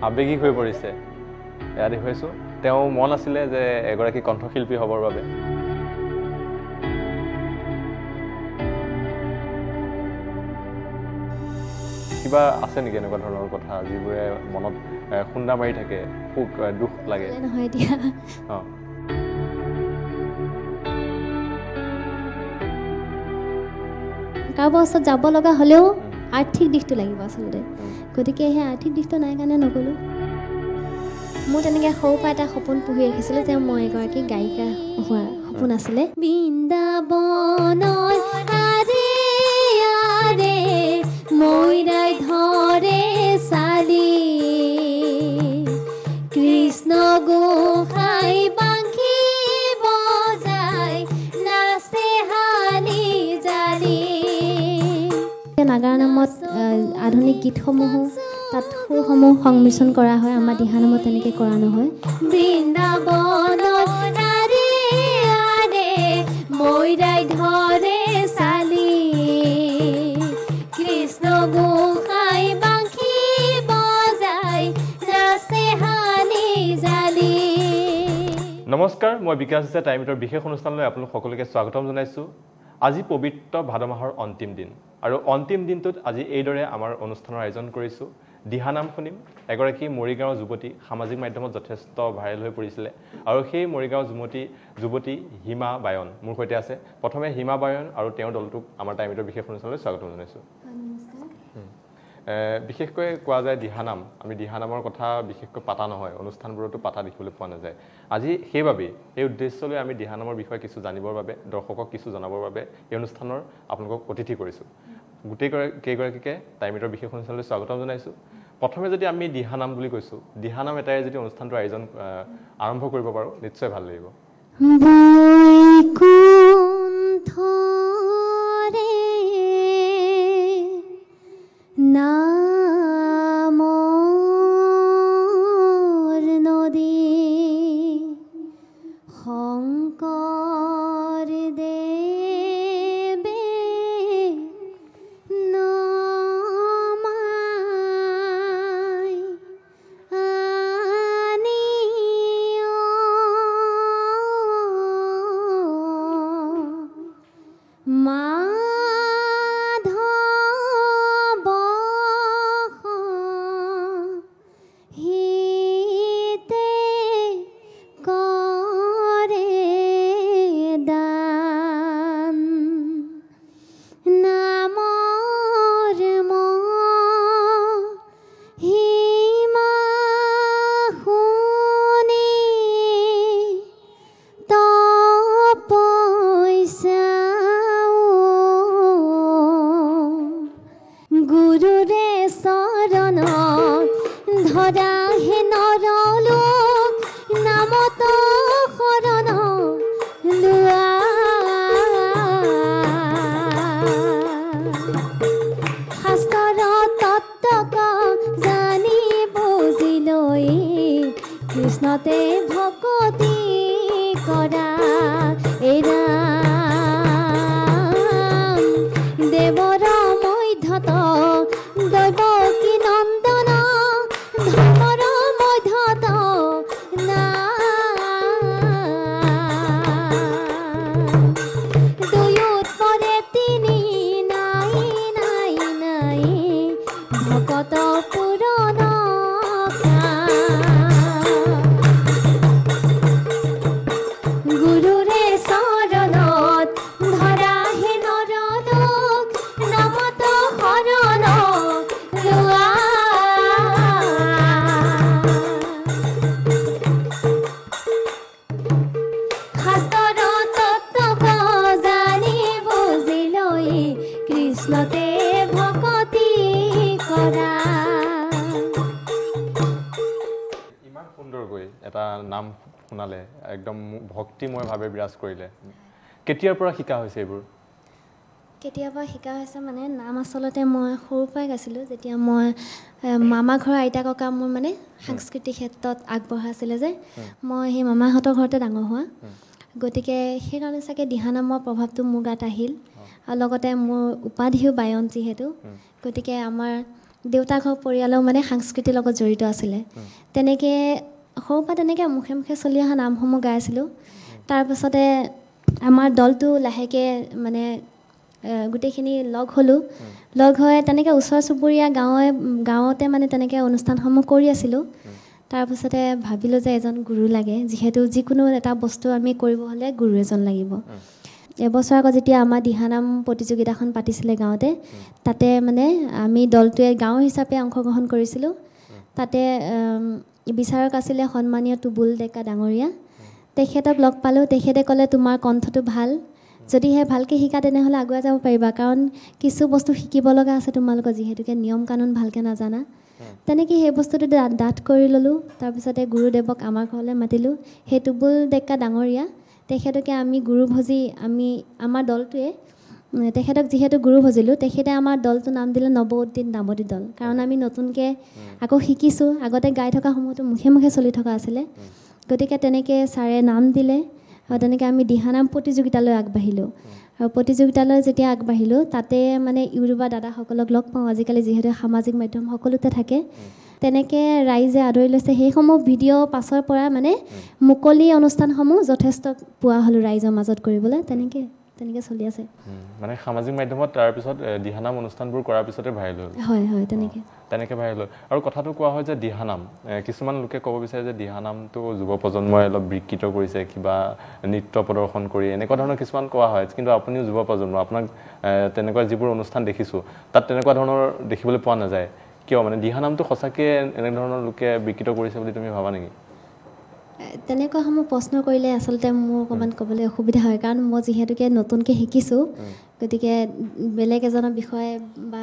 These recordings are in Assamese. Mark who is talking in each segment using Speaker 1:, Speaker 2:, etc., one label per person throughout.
Speaker 1: আবেগিক হৈ পৰিছে এয়া দেখুৱাইছোঁ তেওঁ মন আছিলে যে এগৰাকী কণ্ঠশিল্পী হ'বৰ বাবে কিবা আছে নেকি এনেকুৱা ধৰণৰ কথা যিবোৰে মনত খুন্দা মাৰি থাকে খুব দুখ লাগে
Speaker 2: নহয় দিয়া কাৰোবাৰ ওচৰত যাব লগা হ'লেও আৰ্থিক দিশটো লাগিব আচলতে গতিকে সেই আৰ্থিক দিশটো নাই কাৰণে নগ'লোঁ মোৰ তেনেকৈ সৰুৰ পৰা এটা সপোন পুহি ৰাখিছিলোঁ যে মই এগৰাকী গায়িকা হোৱাৰ সপোন আছিলে বৃন্দাবনৰ আৰে আৰে ময়ূৰাই ধৰে চালি কৃষ্ণ গোসাঁই বাঁশী বজাই নাচে হালি জালি নাগাৰা নামত আধুনিক গীতসমূহো তাত সুৰসমূহ সংমিশ্ৰণ কৰা হয় আমাৰ দিহানামত তেনেকৈ কৰা নহয় বৃন্দাবনৰ আৰে আৰে ময়ূৰাই ধৰে চালি কৃষ্ণ গোসাঁই বাঁশী বজাই নাচে হালি জালি
Speaker 1: নমস্কাৰ মই বিকাশ হৈছে টাইমিটৰ বিশেষ অনুষ্ঠানলৈ আপোনালোক সকলোকে স্বাগতম জনাইছোঁ আজি পবিত্ৰ ভাদ মাহৰ অন্তিম দিন আৰু অন্তিম দিনটোত আজি এইদৰে আমাৰ অনুষ্ঠানৰ আয়োজন কৰিছোঁ দিহানাম শুনিম এগৰাকী মৰিগাঁৱৰ যুৱতী সামাজিক মাধ্যমত যথেষ্ট ভাইৰেল হৈ পৰিছিলে আৰু সেই মৰিগাঁৱৰ যুৱতী হিমা বায়ন মোৰ সৈতে আছে প্ৰথমে হিমা বায়ন আৰু তেওঁৰ দলটোক আমাৰ টাইমিটৰ বিশেষ অনুষ্ঠানলৈ স্বাগতম জনাইছোঁ বিশেষকৈ কোৱা যায় দিহানাম আমি দিহানামৰ কথা বিশেষকৈ পাতা নহয় অনুষ্ঠানবোৰতো পাতা দেখিবলৈ পোৱা নাযায় আজি সেইবাবেই এই উদ্দেশ্যলৈ আমি দিহানামৰ বিষয়ে কিছু জানিবৰ বাবে দৰ্শকক কিছু জনাবৰ বাবে এই অনুষ্ঠানৰ আপোনালোকক অতিথি কৰিছোঁ কেইগৰাকীকে টাইমিটৰ বিশেষ অনুষ্ঠানলৈ স্বাগতম জনাইছোঁ প্ৰথমে যদি আমি দিহানাম বুলি কৈছোঁ দিহানাম এটাই যদি অনুষ্ঠানটো আৰম্ভ কৰিব পাৰোঁ নিশ্চয় ভাল লাগিব
Speaker 2: নামৰ নদী শংকৰ দেৱে নমাই আনিও গুৰুৰে চৰণ ধৰা হে নৰলোক নামত শৰণ লোৱা শাস্ত্ৰৰ তত্ত্বক জানি বুজি লৈ কৃষ্ণতে ভকতি কৰা এৰা দেৱৰ মধ্যত দৈৱকী নন্দন ধৰ্মৰ মধ্যত দুয়োত পৰে তিনি নাই নাই নাই ভকত পুৰণ গুৰুৰে চৰণত ধৰা হে নৰলোক নামত শৰণ লোৱা শাস্ত্ৰৰ তত্ত্বক জানি বুজি লৈ কৃষ্ণতে ভকতি কৰা
Speaker 1: ইমান সুন্দৰকৈ এটা নাম শুনালে একদম ভক্তিময়ভাৱে বিৰাজ কৰিলে কেতিয়াৰ পৰা শিকা হৈছে এইবোৰ
Speaker 2: কেতিয়াবা শিকা হৈছে মানে নাম আচলতে মই সৰুৰ পৰাই গাইছিলোঁ যেতিয়া মই মামা ঘৰৰ আইতা ককা মোৰ মানে সাংস্কৃতিক ক্ষেত্ৰত আগবঢ়া আছিলে যে মই সেই মামাহঁতৰ ঘৰতে ডাঙৰ হোৱা গতিকে সেইকাৰণে চাগে দিহানামৰ প্ৰভাৱটো মোৰ গাত আহিল আৰু লগতে মোৰ উপাধিও বায়ন যিহেতু গতিকে আমাৰ দেউতাকৰ পৰিয়ালো মানে সাংস্কৃতিৰ লগত জড়িত আছিলে তেনেকৈ সৰুৰ পৰা তেনেকৈ মুখে মুখে চলি অহা নামসমূহ গাই আছিলোঁ তাৰপাছতে আমাৰ দলটো লাহেকৈ মানে গোটেইখিনি লগ হ'লোঁ লগ হৈ তেনেকৈ ওচৰ চুবুৰীয়া গাঁৱতে মানে তেনেকৈ অনুষ্ঠানসমূহ কৰি আছিলোঁ তাৰপাছতে ভাবিলোঁ যে এজন গুৰু লাগে যিহেতু যিকোনো এটা বস্তু আমি কৰিব হ'লে গুৰু এজন লাগিব এবছৰ আগত যেতিয়া আমাৰ দিহানাম প্ৰতিযোগিতাখন পাতিছিলে গাঁৱতে তাতে মানে আমি দলটোৱে গাঁও হিচাপে অংশগ্ৰহণ কৰিছিলোঁ তাতে বিচাৰক আছিলে সন্মানীয় তুবুল ডেকা ডাঙৰীয়া তেখেতক লগ পালোঁ তেখেতে ক'লে তোমাৰ কণ্ঠটো ভাল যদিহে ভালকৈ শিকা তেনেহ'লে আগুৱাই যাব পাৰিবা কাৰণ কিছু বস্তু শিকিব লগা আছে তোমালোকৰ যিহেতুকে নিয়ম কানুন ভালকৈ নাজানা তেনেকৈ সেই বস্তুটো ডাঠ কৰি ল'লোঁ তাৰপিছতে গুৰুদেৱক আমাৰ ঘৰলৈ মাতিলোঁ সেই তুবুল ডেকা ডাঙৰীয়া তেখেতকে আমি গুৰু ভজি আমাৰ দলটোৱে তেখেতক যিহেতু গুৰু ভজিলোঁ তেখেতে আমাৰ দলটোৰ নাম দিলে নৱউদ্দিন দামোদী দল কাৰণ আমি নতুনকৈ আকৌ শিকিছোঁ আগতে গাই থকা সময়তো মুখে মুখে চলি থকা আছিলে গতিকে তেনেকৈ ছাৰে নাম দিলে আৰু তেনেকৈ আমি দিহানাম প্ৰতিযোগিতালৈ আগবাঢ়িলোঁ আৰু প্ৰতিযোগিতালৈ যেতিয়া আগবাঢ়িলোঁ তাতে মানে ইউটিউবাৰ দাদাসকলক লগ পাওঁ আজিকালি যিহেতু সামাজিক মাধ্যম সকলোতে থাকে তেনেকৈ ৰাইজে আদৰি লৈছে সেইসমূহ ভিডিঅ' পাছৰ পৰা মানে মুকলি অনুষ্ঠানসমূহ যথেষ্ট পোৱা হ'লোঁ ৰাইজৰ মাজত কৰিবলৈ তেনেকৈ চলি আছে
Speaker 1: মানে সামাজিক মাধ্যমত তাৰপিছত দিহানাম অনুষ্ঠানবোৰ কৰাৰ পিছতে ভাইৰেল হ'ল
Speaker 2: হয়
Speaker 1: তেনেকৈ ভাইৰেল হ'ল আৰু কথাটো কোৱা হয় যে দিহানাম কিছুমান লোকে ক'ব বিচাৰে যে দিহানামটো যুৱ প্ৰজন্মই অলপ বিকৃত কৰিছে কিবা নৃত্য প্ৰদৰ্শন কৰি এনেকুৱা ধৰণৰ কিছুমান কোৱা হয় কিন্তু আপুনিও যুৱ প্ৰজন্ম আপোনাক তেনেকুৱা যিবোৰ অনুষ্ঠান দেখিছোঁ তাত তেনেকুৱা ধৰণৰ দেখিবলৈ পোৱা নাযায় কিয় মানে দিহানামটো সঁচাকৈ এনেধৰণৰ লোকে বিকৃত কৰিছে বুলি তুমি ভাবা নেকি
Speaker 2: তেনেকুৱাসমূহ প্ৰশ্ন কৰিলে আচলতে মোৰ অকণমান ক'বলৈ অসুবিধা হয় কাৰণ মই যিহেতুকে নতুনকৈ শিকিছোঁ গতিকে বেলেগ এজনৰ বিষয়ে বা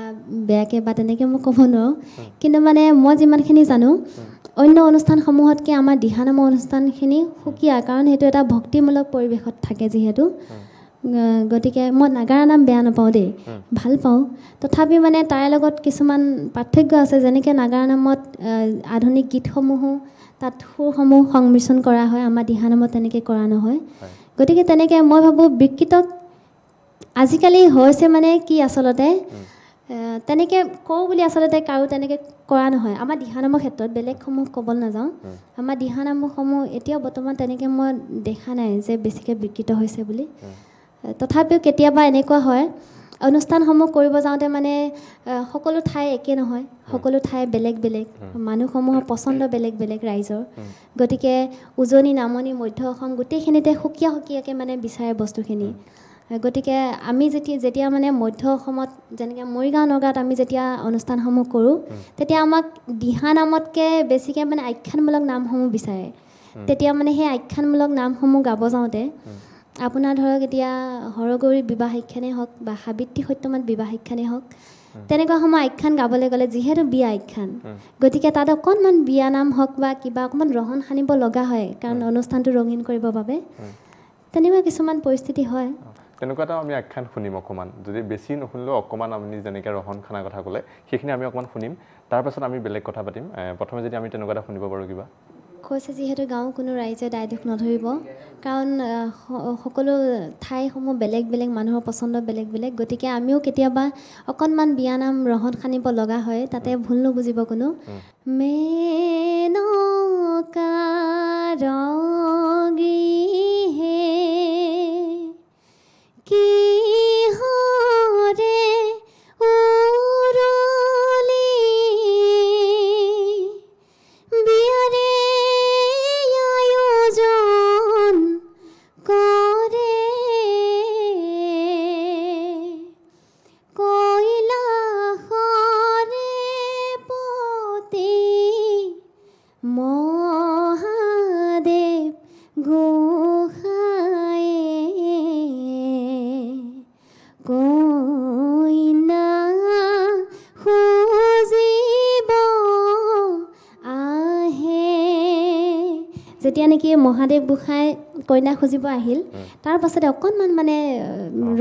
Speaker 2: বেয়াকৈ বা তেনেকৈ মই ক'ব নোৱাৰোঁ কিন্তু মানে মই যিমানখিনি জানো অন্য অনুষ্ঠানসমূহতকৈ আমাৰ দিহানামৰ অনুষ্ঠানখিনি সুকীয়া কাৰণ সেইটো এটা ভক্তিমূলক পৰিৱেশত থাকে যিহেতু গতিকে মই নাগাৰা নাম বেয়া নাপাওঁ দেই ভাল পাওঁ তথাপি মানে তাইৰ লগত কিছুমান পাৰ্থক্য আছে যেনেকৈ নাগাৰা নামত আধুনিক গীতসমূহো তাত সুৰসমূহ সংমিশ্ৰণ কৰা হয় আমাৰ দিহানামত তেনেকৈ কৰা নহয় গতিকে তেনেকৈ মই ভাবোঁ বিকৃত আজিকালি হৈছে মানে কি আচলতে তেনেকৈ কওঁ বুলি আচলতে কাৰো তেনেকৈ কৰা নহয় আমাৰ দিহানামৰ ক্ষেত্ৰত বেলেগসমূহ ক'বলৈ নাযাওঁ আমাৰ দিহানামসমূহ এতিয়াও বৰ্তমান তেনেকৈ মই দেখা নাই যে বেছিকৈ বিকৃত হৈছে বুলি তথাপিও কেতিয়াবা এনেকুৱা হয় অনুষ্ঠানসমূহ কৰিব যাওঁতে মানে সকলো ঠাই একে নহয় সকলো ঠাই বেলেগ বেলেগ মানুহসমূহৰ পচন্দ বেলেগ বেলেগ ৰাইজৰ গতিকে উজনি নামনি মধ্য অসম গোটেইখিনিতে সুকীয়াকৈ মানে বিচাৰে বস্তুখিনি গতিকে আমি যেতিয়া মানে মধ্য অসমত যেনেকৈ মৰিগাঁও নগাঁৱত আমি যেতিয়া অনুষ্ঠানসমূহ কৰোঁ তেতিয়া আমাক দিহানামতকৈ বেছিকৈ মানে আখ্যানমূলক নামসমূহ বিচাৰে তেতিয়া মানে সেই আখ্যানমূলক নামসমূহ গাব যাওঁতে আপোনাৰ ধৰক এতিয়া হৰগৌৰী বিবাহ আখ্যানেই হওক বা সাবিত্ৰী সত্যমাত বিবাহ আখ্যানেই হওক তেনেকুৱা সময় আখ্যান গাবলৈ গ'লে যিহেতু বিয়া আখ্যান গতিকে তাত অকণমান বিয়া নাম হওক বা কিবা অকণমান ৰহণ সানিব লগা হয় কাৰণ অনুষ্ঠানটো ৰঙীন কৰিবৰ বাবে তেনেকুৱা কিছুমান পৰিস্থিতি হয়
Speaker 1: তেনেকুৱা এটা আমি আখ্যান শুনিম অকণমান যদি বেছি নুশুনিলেও অকণমান আপুনি যেনেকৈ ৰহণ খানা কথা ক'লে সেইখিনি আমি অকণমান শুনিম তাৰপাছত আমি বেলেগ কথা পাতিম প্ৰথমে যদি আমি তেনেকুৱা এটা শুনিব পাৰোঁ কিবা
Speaker 2: কৈছে যিহেতু গাঁও কোনো ৰাইজে দায় দোষ নধৰিব কাৰণ সকলো ঠাইসমূহ বেলেগ বেলেগ মানুহৰ পচন্দ বেলেগ বেলেগ গতিকে আমিও কেতিয়াবা অকণমান বিয়ানাম ৰহণ সানিব লগা হয় তাতে ভুল নুবুজিব কোনো মেনকা ৰঙিহে কি হৰে উৰলি বিয়াৰে আয়োজন কৰে কৈলাসৰে পতি মহাদেৱ গোসাঁয়ে কইনা খুজিব আহে যেতিয়া নেকি মহাদেৱ গোসাঁই কইনা খুজিব আহিল তাৰ পাছতে অকণমান মানে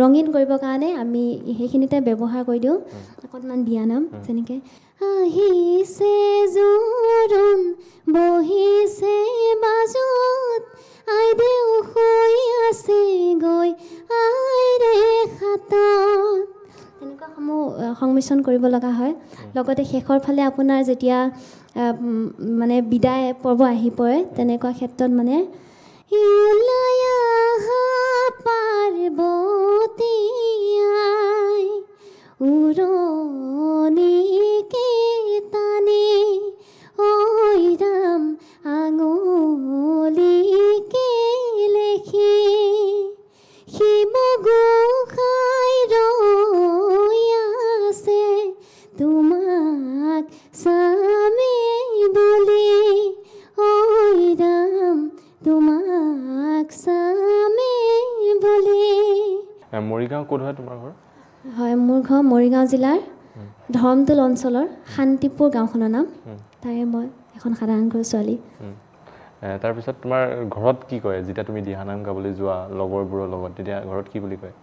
Speaker 2: ৰঙীন কৰিবৰ কাৰণে আমি সেইখিনিতে ব্যৱহাৰ কৰি দিওঁ অকণমান বিয়ানাম যেনেকৈ আহিছে জোৰোণ বহিছে বাজত আইদেউ শুই আছে গৈ আইৰে হাতত তেনেকুৱা সমূহ সংমিশ্ৰণ কৰিব লগা হয় লগতে শেষৰ ফালে আপোনাৰ যেতিয়া মানে বিদায় পৰ্ব আহি পৰে তেনেকুৱা ক্ষেত্ৰত মানে পাৰ্বতী আই উৰণিকে টানি ঐ ৰাম আঙুলিকে লেখি শিৱ গোসাঁই ৰৈ আছে তোমাক চামে বুলি ঐ ৰাম তোমাক চামে বুলি
Speaker 1: মৰিগাঁও ক'ত হয় তোমাৰ ঘৰ
Speaker 2: হয় মোৰ ঘৰ মৰিগাঁও জিলাৰ ধৰমটোল অঞ্চলৰ শান্তিপুৰ গাঁওখনৰ নাম তাৰে মই এখন সাধাৰণ ঘৰৰ ছোৱালী
Speaker 1: তাৰপিছত তোমাৰ ঘৰত কি কয় যেতিয়া তুমি দিহানাম গাবলৈ যোৱা লগৰবোৰৰ লগত তেতিয়া ঘৰত কি বুলি কয়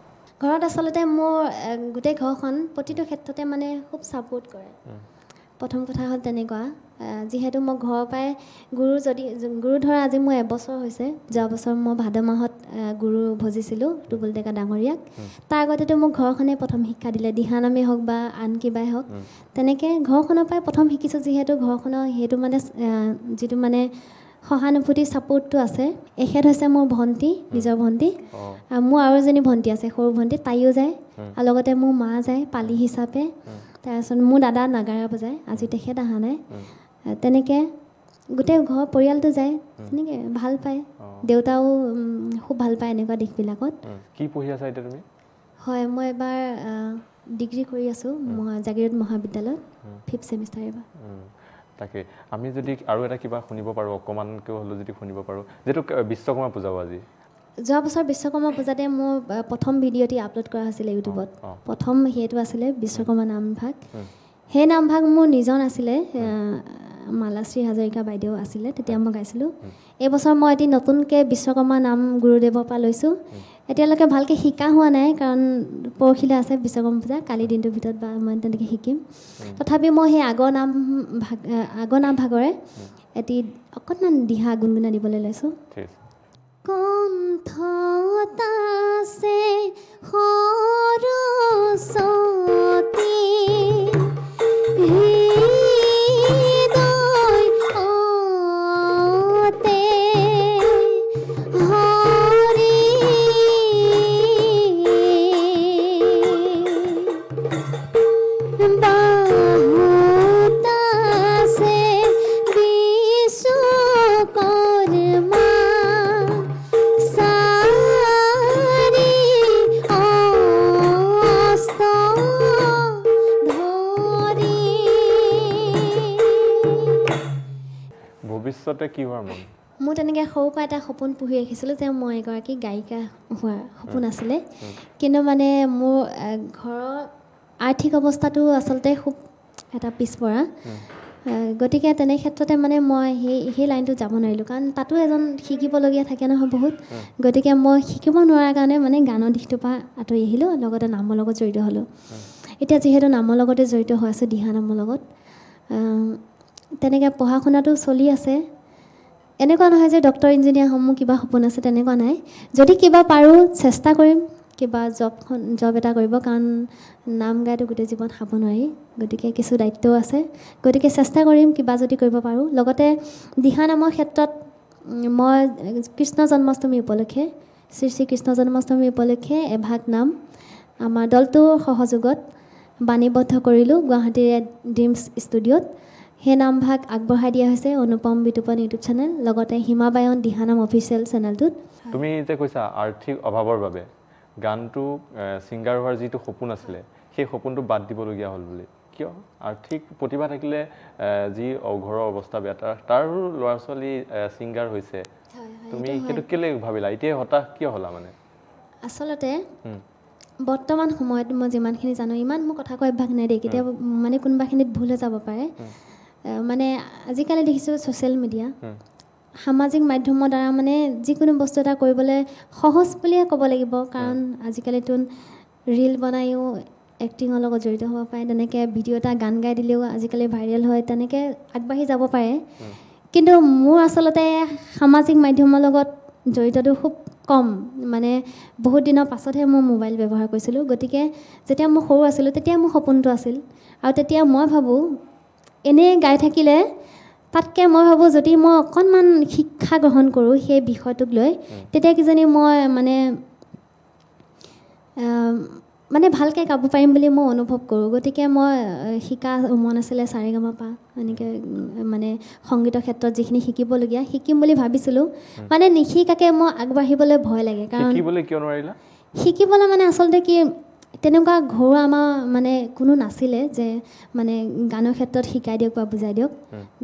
Speaker 2: ঘৰত আচলতে মোৰ গোটেই ঘৰখন প্ৰতিটো ক্ষেত্ৰতে মানে খুব ছাপোৰ্ট কৰে প্ৰথম কথা হ'ল তেনেকুৱা যিহেতু মই ঘৰৰ পৰাই গুৰু ধৰা আজি মোৰ এবছৰ হৈছে যোৱা বছৰ মই ভাদ মাহত গুৰু ভজিছিলোঁ টুবুল ডেকা ডাঙৰীয়াক তাৰ আগতেতো মোক ঘৰখনে প্ৰথম শিক্ষা দিলে দিহানামেই হওক বা আন কিবাই হওক তেনেকৈ ঘৰখনৰ পৰাই প্ৰথম শিকিছোঁ যিহেতু ঘৰখনৰ সেইটো মানে যিটো মানে সহানুভূতি ছাপোৰ্টটো আছে এখেত হৈছে মোৰ ভণ্টি নিজৰ ভণ্টি মোৰ আৰু এজনী ভণ্টি আছে সৰু ভণ্টি তাইও যায় আৰু লগতে মোৰ মা যায় পালি হিচাপে তাৰপিছত মোৰ দাদা নাগাৰা বজায় আজি তেখেত অহা নাই তেনেকৈ গোটেই ঘৰ পৰিয়ালটো যায় তেনেকৈ ভাল পায় দেউতাও খুব ভাল পায় এনেকুৱা দিশবিলাকত
Speaker 1: কি পঢ়ি আছা এতিয়া তুমি
Speaker 2: হয় মই এবাৰ ডিগ্ৰী কৰি আছোঁ জাগিৰোড মহাবিদ্যালয়ত 5th ছেমিষ্টাৰ এবাৰ
Speaker 1: তাকে আমি যদি আৰু এটা কিবা শুনিব পাৰোঁ অকণমানকৈ হ'লেও যদি শুনিব পাৰোঁ যিটো বিশ্বকৰ্মা পূজাও আজি
Speaker 2: যোৱা বছৰ বিশ্বকৰ্মা পূজাতে মোৰ প্ৰথম ভিডিঅ'টি আপলোড কৰা হৈছিলে ইউটিউবত প্ৰথম সেইটো আছিলে বিশ্বকৰ্মা নামভাগ সেই নামভাগ মোৰ নিজৰ নাছিলে মালাশ্ৰী হাজৰিকা বাইদেউ আছিলে তেতিয়া মই গাইছিলোঁ এইবছৰ মই এটি নতুনকৈ বিশ্বকৰ্মা নাম গুৰুদেৱৰ পৰা লৈছোঁ এতিয়ালৈকে ভালকৈ শিকা হোৱা নাই কাৰণ পৰহিলৈ আছে বিশ্বকৰ্মা পূজা কালি দিনটোৰ ভিতৰত বা মই তেনেকৈ শিকিম তথাপি মই সেই আগৰ নামভাগৰে এটি অকণমান দিহা গুণগুণা দিবলৈ লৈছোঁ কণ্ঠত আছে সৰস্বতী
Speaker 1: ভৱিষ্যতে কি হোৱাৰ মন
Speaker 2: মোৰ তেনেকৈ সৰুৰ পৰা এটা সপোন পুহি ৰাখিছিলোঁ যে মই এগৰাকী গায়িকা হোৱাৰ সপোন আছিলে কিন্তু মানে মোৰ ঘৰৰ আৰ্থিক অৱস্থাটো আচলতে খুব এটা পিছপৰা গতিকে তেনে ক্ষেত্ৰতে মানে মই সেই লাইনটোত যাব নোৱাৰিলোঁ কাৰণ তাতো এজন শিকিবলগীয়া থাকে নহয় বহুত গতিকে মই শিকিব নোৱাৰাৰ কাৰণে মানে গানৰ দিশটোৰ পৰা আঁতৰি আহিলোঁ লগতে নামৰ লগত জড়িত হ'লোঁ এতিয়া যিহেতু নামৰ লগতে জড়িত হৈ আছোঁ দিহানামৰ লগত তেনেকৈ পঢ়া শুনাটো চলি আছে এনেকুৱা নহয় যে ডক্টৰ ইঞ্জিনিয়াৰ হ'ম মোৰ কিবা সপোন আছে তেনেকুৱা নাই যদি কিবা পাৰোঁ চেষ্টা কৰিম কিবা জব এটা কৰিব কাৰণ নাম গাইতো গোটেই জীৱন খাব নোৱাৰি গতিকে কিছু দায়িত্বও আছে গতিকে চেষ্টা কৰিম কিবা যদি কৰিব পাৰোঁ লগতে দিহানামৰ ক্ষেত্ৰত মই কৃষ্ণ জন্মাষ্টমী উপলক্ষে শ্ৰী কৃষ্ণ জন্মাষ্টমী উপলক্ষে এভাগ নাম আমাৰ দলটোৰ সহযোগত বাণীবদ্ধ কৰিলোঁ গুৱাহাটীৰ ড্ৰিমছ ষ্টুডিঅ'ত সেই নামভাগ আগবঢ়াই দিয়া হৈছে অনুপম বিতুপন ইউটিউব চেনেল লগতে হিমাবায়ন দিহানাম অফিচিয়েল চেনেলটোত
Speaker 1: তুমি যে কৈছা আৰ্থিক অভাৱৰ বাবে গানটো ছিংগাৰ হোৱাৰ যিটো সপোন আছিলে সেই সপোনটো বাদ দিবলগীয়া হ'ল বুলি কিয় আৰ্থিক প্ৰতিভা থাকিলে যি ঘৰৰ অৱস্থা বেয়া তাৰো ল'ৰা ছোৱালী ছিংগাৰ হৈছে তুমি সেইটো কেলে ভাবিলা এতিয়া হতাশ কিয় হ'লা মানে
Speaker 2: আচলতে বৰ্তমান সময়ত মই যিমানখিনি জানো ইমান মোৰ কথা কৈ অভ্যাস নাই দেই কেতিয়াবা মানে কোনোবাখিনিত ভুল হৈ যাব পাৰে মানে আজিকালি দেখিছোঁ ছ'চিয়েল মিডিয়া সামাজিক মাধ্যমৰ দ্বাৰা মানে যিকোনো বস্তু এটা কৰিবলৈ সহজ বুলিয়ে ক'ব লাগিব কাৰণ আজিকালিতো ৰীল বনায়ো এক্টিঙৰ লগত জড়িত হ'ব পাৰে তেনেকৈ ভিডিঅ' এটা গান গাই দিলেও আজিকালি ভাইৰেল হয় তেনেকৈ আগবাঢ়ি যাব পাৰে কিন্তু মোৰ আচলতে সামাজিক মাধ্যমৰ লগত জড়িতটো খুব কম মানে বহুত দিনৰ পাছতহে মই মোবাইল ব্যৱহাৰ কৰিছিলোঁ গতিকে যেতিয়া মই সৰু আছিলোঁ তেতিয়া মোৰ সপোনটো আছিল আৰু তেতিয়া মই ভাবোঁ এনেই গাই থাকিলে তাতকৈ মই ভাবোঁ যদি মই অকণমান শিক্ষা গ্ৰহণ কৰোঁ সেই বিষয়টোক লৈ তেতিয়া কিজানি মই মানে ভালকৈ গাব পাৰিম বুলি মই অনুভৱ কৰোঁ গতিকে মই শিকা মন আছিলে সাৰেগামাপা এনেকৈ মানে সংগীতৰ ক্ষেত্ৰত যিখিনি শিকিবলগীয়া শিকিম বুলি ভাবিছিলোঁ মানে নিশিকাকৈ মই আগবাঢ়িবলৈ ভয় লাগে কাৰণ
Speaker 1: শিকিবলৈ কিয় নোৱাৰিলা
Speaker 2: শিকিবলৈ মানে আচলতে কি তেনেকুৱা ঘৰুৱা আমাৰ মানে কোনো নাছিলে যে মানে গানৰ ক্ষেত্ৰত শিকাই দিয়ক বা বুজাই দিয়ক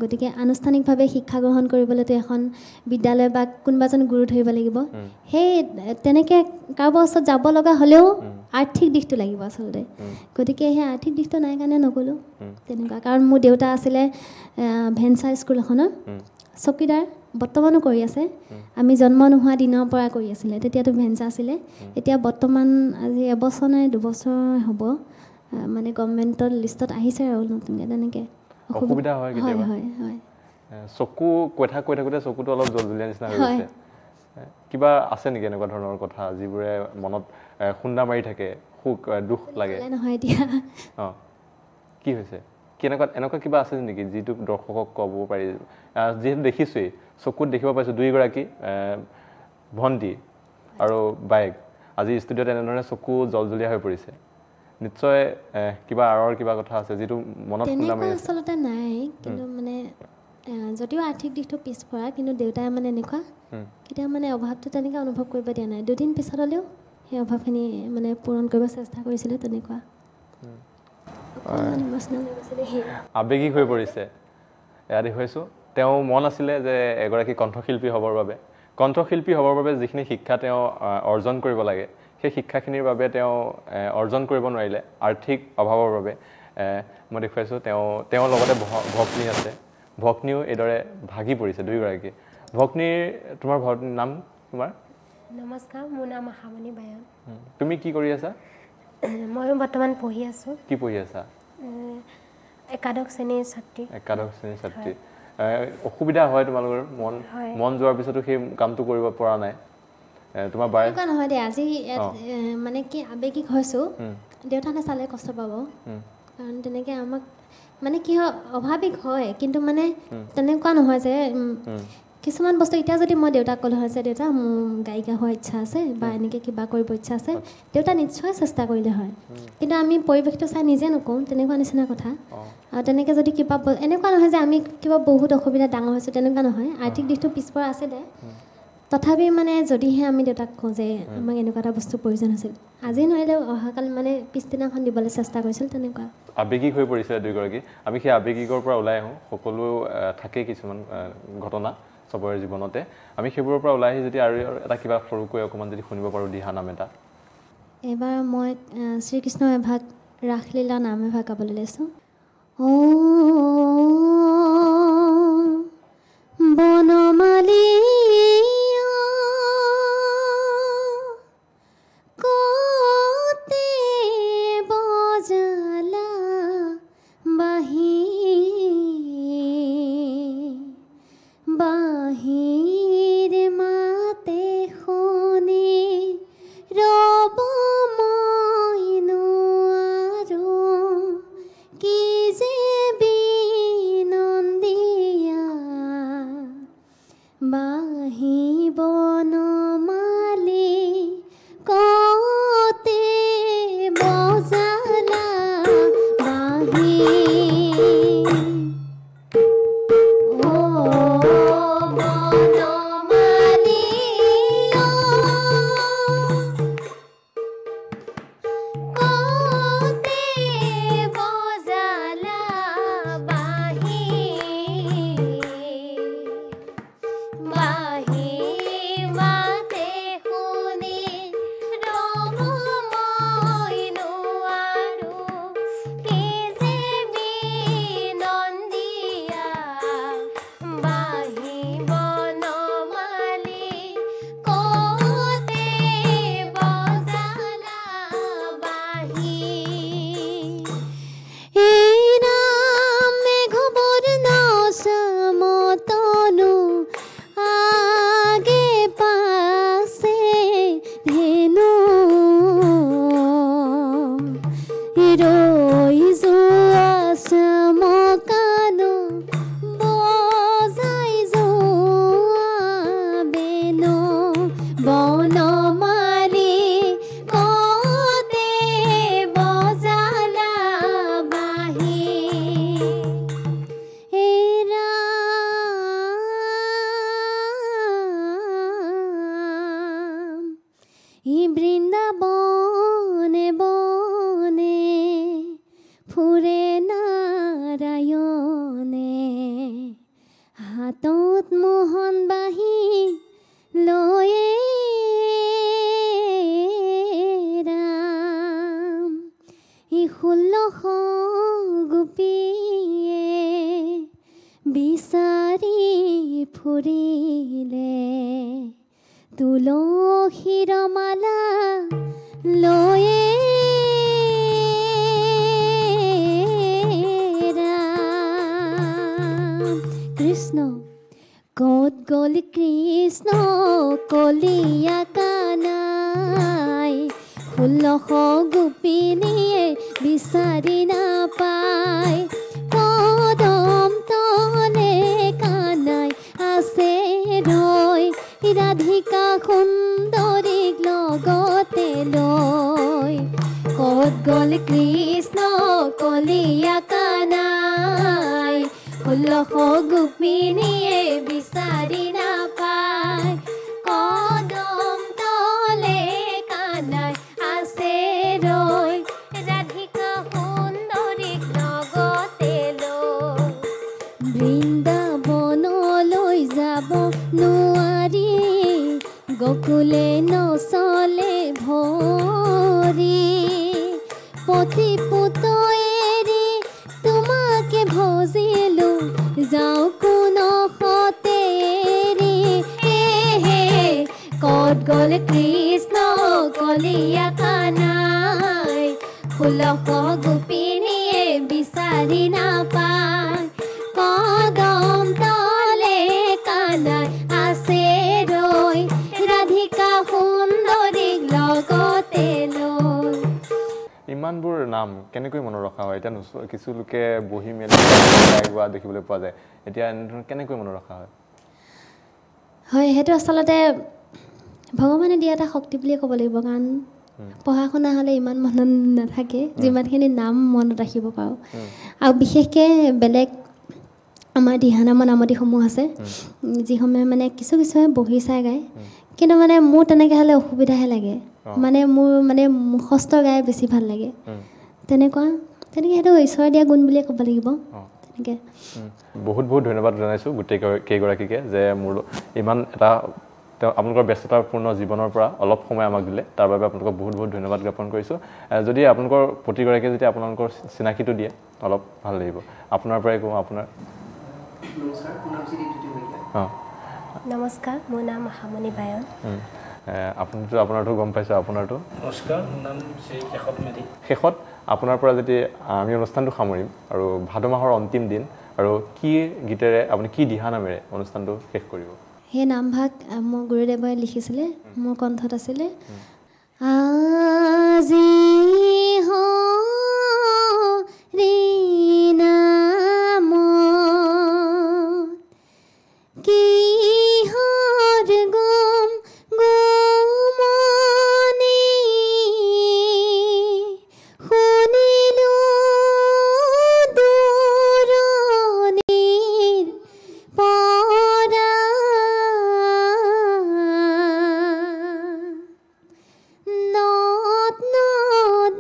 Speaker 2: গতিকে আনুষ্ঠানিকভাৱে শিক্ষা গ্ৰহণ কৰিবলৈতো এখন বিদ্যালয় বা কোনোবা এজন গুৰু ধৰিব লাগিব সেই তেনেকৈ কাৰোবাৰ ওচৰত যাব লগা হ'লেও আৰ্থিক দিশটো লাগিব আচলতে গতিকে সেই আৰ্থিক দিশটো নাই কাৰণে নগ'লোঁ তেনেকুৱা কাৰণ মোৰ দেউতা আছিলে ভেঞ্চাৰ স্কুল এখনৰ চকীদাৰ বৰ্তমানো কৰি আছে আমি জন্ম নোহোৱা দিনৰ পৰা কৰি আছিলে তেতিয়াতো ভেঞ্চাৰ আছিলে এতিয়া বৰ্তমান আজি এবছৰ নাই দুবছৰ হ'ব মানে গভৰ্ণমেণ্টৰ লিষ্টত আহিছে আৰু নতুনকৈ তেনেকৈ
Speaker 1: অসুবিধা হয় কেতিয়াবা
Speaker 2: হয় হয়
Speaker 1: চকু কৈ থাকোঁতে চকুটো অলপ জলজলীয়া নিচিনা হৈ গৈছে কিবা আছে নেকি এনেকুৱা ধৰণৰ কথা যিবোৰে মনত খুন্দা মাৰি থাকে সুখ দুখ লাগে
Speaker 2: নহয় এতিয়া
Speaker 1: অঁ কি হৈছে এনেকুৱা কিবা আছে নেকি যিটো দৰ্শকক ক'ব পাৰি যিহেতু দেখিছোৱেই চকুত দেখিব পাইছোঁ দুইগৰাকী ভণ্টি আৰু বাইক আজি ষ্টুডিঅ'ত এনেধৰণে চকু জলজলীয়া হৈ পৰিছে নিশ্চয় কিবা আঁৰৰ কিবা কথা আছে যিটো মনত খুন্দা মাৰি আছে
Speaker 2: আচলতে নাই কিন্তু মানে যদিও আৰ্থিক দিশটো পিছপৰা কিন্তু দেউতাই মানে এনেকুৱা কেতিয়াও মানে অভাৱটো তেনেকৈ অনুভৱ কৰিব দিয়া নাই দুদিন পিছত হ'লেও সেই অভাৱখিনি মানে পূৰণ কৰিব চেষ্টা কৰিছিলে তেনেকুৱা
Speaker 1: আৱেগিক হৈ পৰিছে এয়া দেখুৱাইছোঁ তেওঁ মন আছিলে যে এগৰাকী কণ্ঠশিল্পী হ'বৰ বাবে যিখিনি শিক্ষা তেওঁ অৰ্জন কৰিব লাগে সেই শিক্ষাখিনিৰ বাবে তেওঁ অৰ্জন কৰিব নোৱাৰিলে আৰ্থিক অভাৱৰ বাবে মই দেখুৱাইছোঁ তেওঁৰ লগতে ভগ্নী আছে ভগ্নীও এইদৰে ভাগি পৰিছে দুয়োগৰাকী তোমাৰ ভগ্নীৰ নাম তোমাৰ
Speaker 3: নমস্কাৰ মোৰ নাম আশামণি বায়ন
Speaker 1: তুমি কি কৰি আছা
Speaker 3: ময়ো বৰ্তমান পঢ়ি আছোঁ
Speaker 1: কি পঢ়ি আছা
Speaker 3: একাদশ শ্ৰেণীৰ ছাত্ৰী
Speaker 1: অসুবিধা হয় তোমালোকৰ মন যোৱাৰ পিছতো সেই কামটো কৰিব পৰা নাই তোমাৰ বাৰে
Speaker 2: এনেকুৱা নহয় দে আজি মানে কি আৱেগিক হৈছোঁ দেউতাকে চালে কষ্ট পাব কাৰণ তেনেকৈ আমাক মানে কি হয় অভাৱিক হয় কিন্তু মানে তেনেকুৱা নহয় যে কিছুমান বস্তু এতিয়া যদি মই দেউতাক ক'লোঁ হয় যে দেউতা মোৰ গায়িকা হোৱাৰ ইচ্ছা আছে বা এনেকৈ কিবা কৰিব ইচ্ছা আছে দেউতা নিশ্চয় চেষ্টা কৰিলে হয় কিন্তু আমি পৰিৱেশটো চাই নিজে নকওঁ তেনেকুৱা নিচিনা কথা আৰু তেনেকৈ যদি কিবা এনেকুৱা নহয় যে আমি কিবা বহুত অসুবিধা ডাঙৰ হৈছোঁ তেনেকুৱা নহয় আৰ্থিক দিশটো পিছপৰা আছিলে তথাপি মানে যদিহে আমি দেউতাক কওঁ যে আমাক এনেকুৱা এটা বস্তুৰ প্ৰয়োজন হৈছিল আজি নোৱাৰিলেও অহাকালি মানে পিছদিনাখন দিবলৈ চেষ্টা কৰিছিল তেনেকুৱা
Speaker 1: আৱেগিক হৈ পৰিছে দুয়োগৰাকী আমি সেই আৱেগিকৰ পৰা ওলাই আহোঁ সকলো থাকেই কিছুমান ঘটনা চবৰে জীৱনতে আমি সেইবোৰৰ পৰা ওলাই আহি যদি আৰু এটা কিবা সৰুকৈ অকণমান যদি শুনিব পাৰোঁ দিহা নাম এটা
Speaker 2: এইবাৰ মই শ্ৰীকৃষ্ণ এভাগ ৰাসলীলা নাম এভাগ গাবলৈ লৈছোঁ বনমালী কি যে হাতত মোহন বাহি লয়ে ৰাম ই 16 গোপীয়ে বিচাৰি ফুৰিলে তুলসীৰ মালা লয়ে কৃষ্ণ ক'ত গ'ল কৃষ্ণ কলিয়া কানাই 16 গোপিনীয়ে বিচাৰি নাপায় কদম তলে কানাই আছে ৰৈ ৰাধিকা সুন্দৰীক লগতে লৈ ক'ত গ'ল কৃষ্ণ কলিয়া কানাই 16 গোপিনীয়ে বিচাৰি নাপায় কদম তলে কানাই আছে ৰৈ ৰাধিকা সুন্দৰীক লগতে লৈ বৃন্দাবনলৈ যাব নোৱাৰি গকুলে নচলে ভৰি পথি পুতৰি তোমাকে ভজিলো যাওঁ কোন সতেৰি ক'ত গ'ল কৃষ্ণ কলিয়া কানাই 16 গোপিনীয়ে বিচাৰি নাপায় কদম তলে কানাই আছে ৰৈ ৰাধিকা সুন্দৰীক লগতে লৈ
Speaker 1: ইমানবোৰ নাম কেনেকৈ মনত ৰখা হয় এতিয়া কিছু লোকে বহি মেলি গাই গোৱা দেখিবলৈ পোৱা যায় এতিয়া এনেধৰণে কেনেকৈ মনত ৰখা হয়
Speaker 2: হয় সেইটো আচলতে ভগৱানে দিয়া এটা শক্তি বুলিয়ে ক'ব লাগিব কাৰণ পঢ়া শুনা হ'লে ইমান মনত নাথাকে যিমানখিনি নাম মনত ৰাখিব পাৰোঁ আৰু বিশেষকৈ বেলেগ আমাৰ দিহানামৰ নামতিসমূহ আছে যিসমূহে মানে কিছু কিছুৱে বহি চাই গায় কিন্তু মানে মোৰ তেনেকৈ হ'লে অসুবিধাহে লাগে মানে মোৰ মানে মুখস্থ গাই বেছি ভাল লাগে তেনেকৈ সেইটো ঈশ্বৰ দিয়া গুণ বুলিয়ে ক'ব লাগিব তেনেকৈ
Speaker 1: বহুত বহুত ধন্যবাদ জনাইছোঁ গোটেই কেইগৰাকীকে যে মোৰ ইমান এটা আপোনালোকৰ ব্যস্ততাপূৰ্ণ জীৱনৰ পৰা অলপ সময় আমাক দিলে তাৰ বাবে আপোনালোকক বহুত বহুত ধন্যবাদ জ্ঞাপন কৰিছোঁ যদি আপোনালোকৰ প্ৰতিগৰাকীয়ে যদি আপোনালোকৰ চিনাকিটো দিয়ে অলপ ভাল লাগিব আপোনাৰ পৰাই কওঁ আপোনাৰ
Speaker 3: নমস্কাৰ মোৰ নাম মহামণি বায়ন
Speaker 1: আপুনিতো আপোনাৰতো গম পাইছোঁ আপোনাৰতো
Speaker 4: নমস্কাৰ মোৰ নাম শ্ৰী কেশৱ মেধি
Speaker 1: শেষত আপোনাৰ পৰা যদি আমি অনুষ্ঠানটো সামৰিম আৰু ভাদ মাহৰ অন্তিম দিন আৰু কি গীতেৰে আপুনি কি দিহানামেৰে অনুষ্ঠানটো শেষ কৰিব
Speaker 2: সেই নামভাগ মোৰ গুৰুদেৱে লিখিছিলে মোৰ কণ্ঠত আছিলে আজি হৰি নামত কিহৰ গুম গুমনি শুনিলো দূৰণিৰ পৰা নদ নদ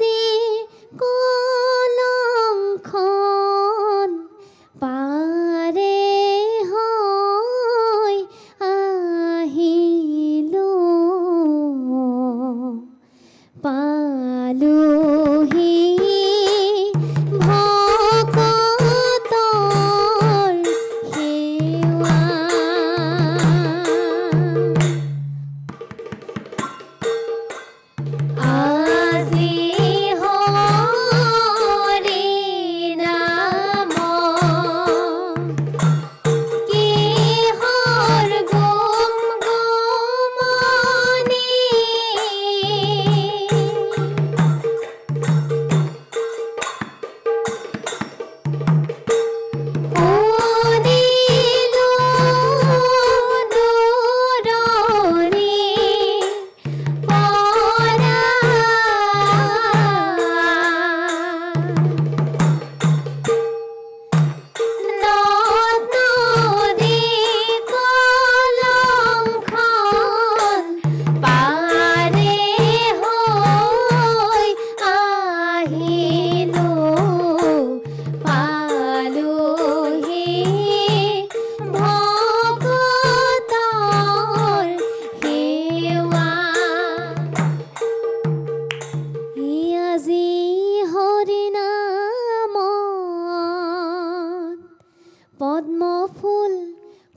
Speaker 2: পদ্ম ফুল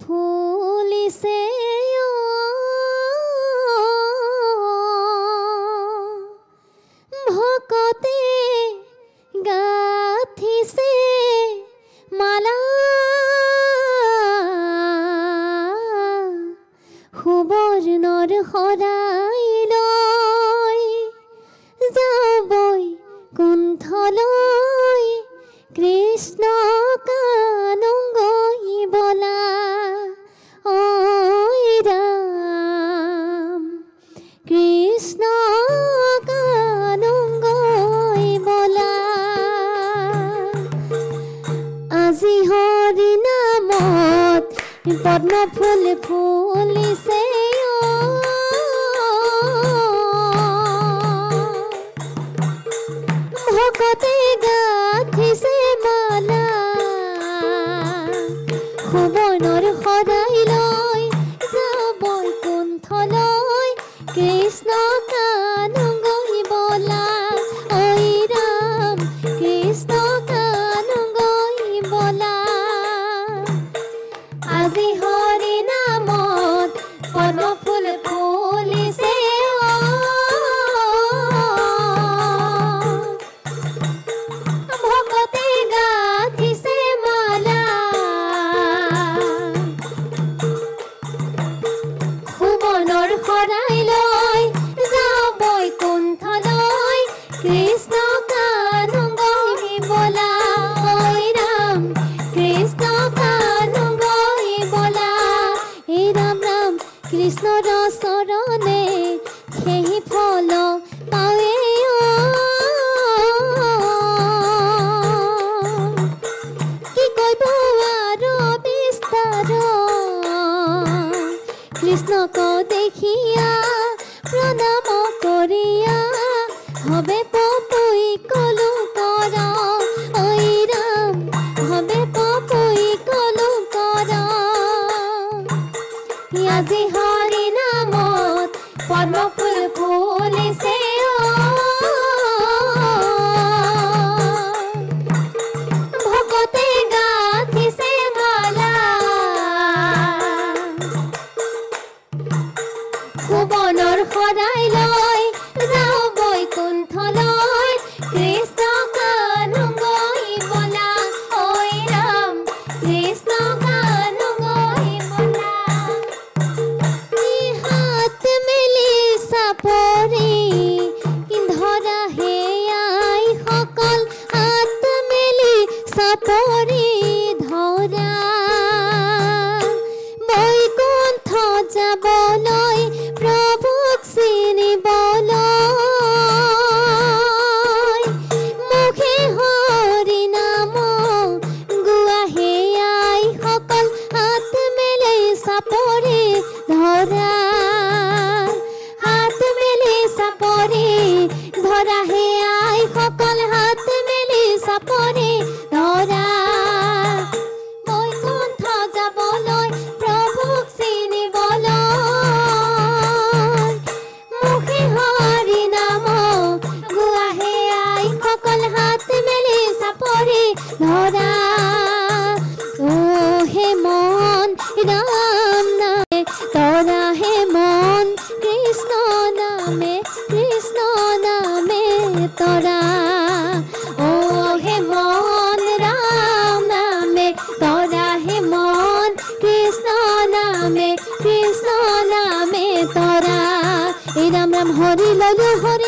Speaker 2: ফুলিছে ভকতে গাথিছে মালা সুবৰ্ণৰ শৰাই লৈ যাবই কুণ্ঠলৈ কৃষ্ণ কানুংগই বলা ঐ ৰাম কৃষ্ণ কানুংগই বলা আজি হৰি নামত পদ্ম ফুল ফুলিছে ভকতে গাথিছে মালা সুবৰ্ণৰ শৰাই লৈ যাবই কুণ্ঠলৈ কৃষ্ণ কানুংগই বলা ঐ ৰাম কৃষ্ণ কানুংগই বলা আজি হৰি নামত পদ্ম ফুল ফুলিছে ভকতে গাথিছে মালা সুবৰ্ণৰ শৰাই লৈ যাবই কুণ্ঠলৈ কৃষ্ণ কানুংগই বলা ঐ ৰাম কৃষ্ণ কানুংগই বলা হে ৰাম ৰাম কৃষ্ণৰ চৰণে সেই ফল পাৱে কি কৈব আৰু বিস্তাৰ কৃষ্ণক দেখিয়া প্ৰণাম কৰিয়া হবে পপুই কলো কৰ ঐ ৰাম হবে পপুই কলো কৰ আজি হৰি নামত পদ্ম ফুল ফুলিছে ভকতে গাথিছে মালা সুবৰ্ণৰ শৰাই লৈ যাবই কুণ্ঠলৈ কৃষ্ণ কানুংগই বলা ঐ ৰাম কৃষ্ণ কানুংগই বলা হাত মেলি চাপৰি ধৰা হেয়াই সকল হাত মেলি চাপৰি ধৰা বৈকুণ্ঠ যাবলৈ প্ৰভুক চিনিবলৈ মুখে হৰি নাম গোৱা হেয়াই সকল হাত মেলি চাপৰি ধৰা হাত মেলি চাপৰি ধৰা হেয়াই সকল হাত মেলি চাপৰি ধৰা বৈকুণ্ঠ যাবলৈ প্ৰভুক চিনিবলৈ মুখে হৰি নাম গোৱা হেয়াই সকল হাত মেলি চাপৰি ধৰা ও হে মন ৰাম নামে তৰা হে মন কৃষ্ণ নামে তৰা ও হে মন ৰাম নামে তৰা হে মন কৃষ্ণ নামে তৰা এই ৰাম ৰাম হৰি ললো হৰি